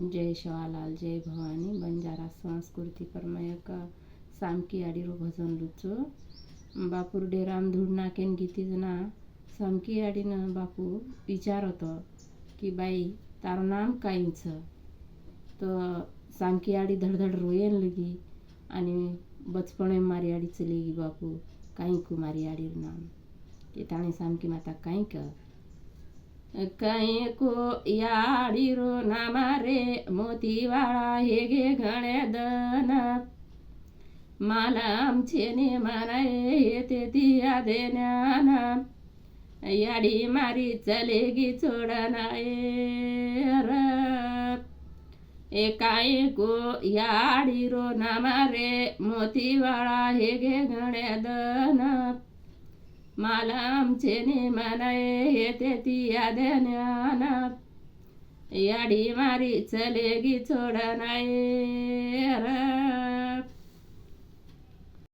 जय शिवालाल जय भवानी बंजारा संस्कृति परमयक सामकी आडीरो भजन लुचो बापूर डेराम धुडना केन गीती जना सामकी आडीनं बापू विचारत की बाई तारो नाम काहींच तर सामकी आडी धडधड रोयन लगी आणि बचपणे मारी आडी चलेगी बापू काही को मारी आडीर नाम ते ताणे सामकी माता काही का कहीं को याडीरो नामा रे मोतीवाळा हे गे घणे दन मला आमचे मानाय येते तिया देण्याना याडी मारी चलेगी चोडनाय र एकाई को याडीरो नामा रे मोतीवाळा हे गे घणे दन मला आमचे मनाय येते तिया देण्याना याडी मारी चलेगी चोडनाय र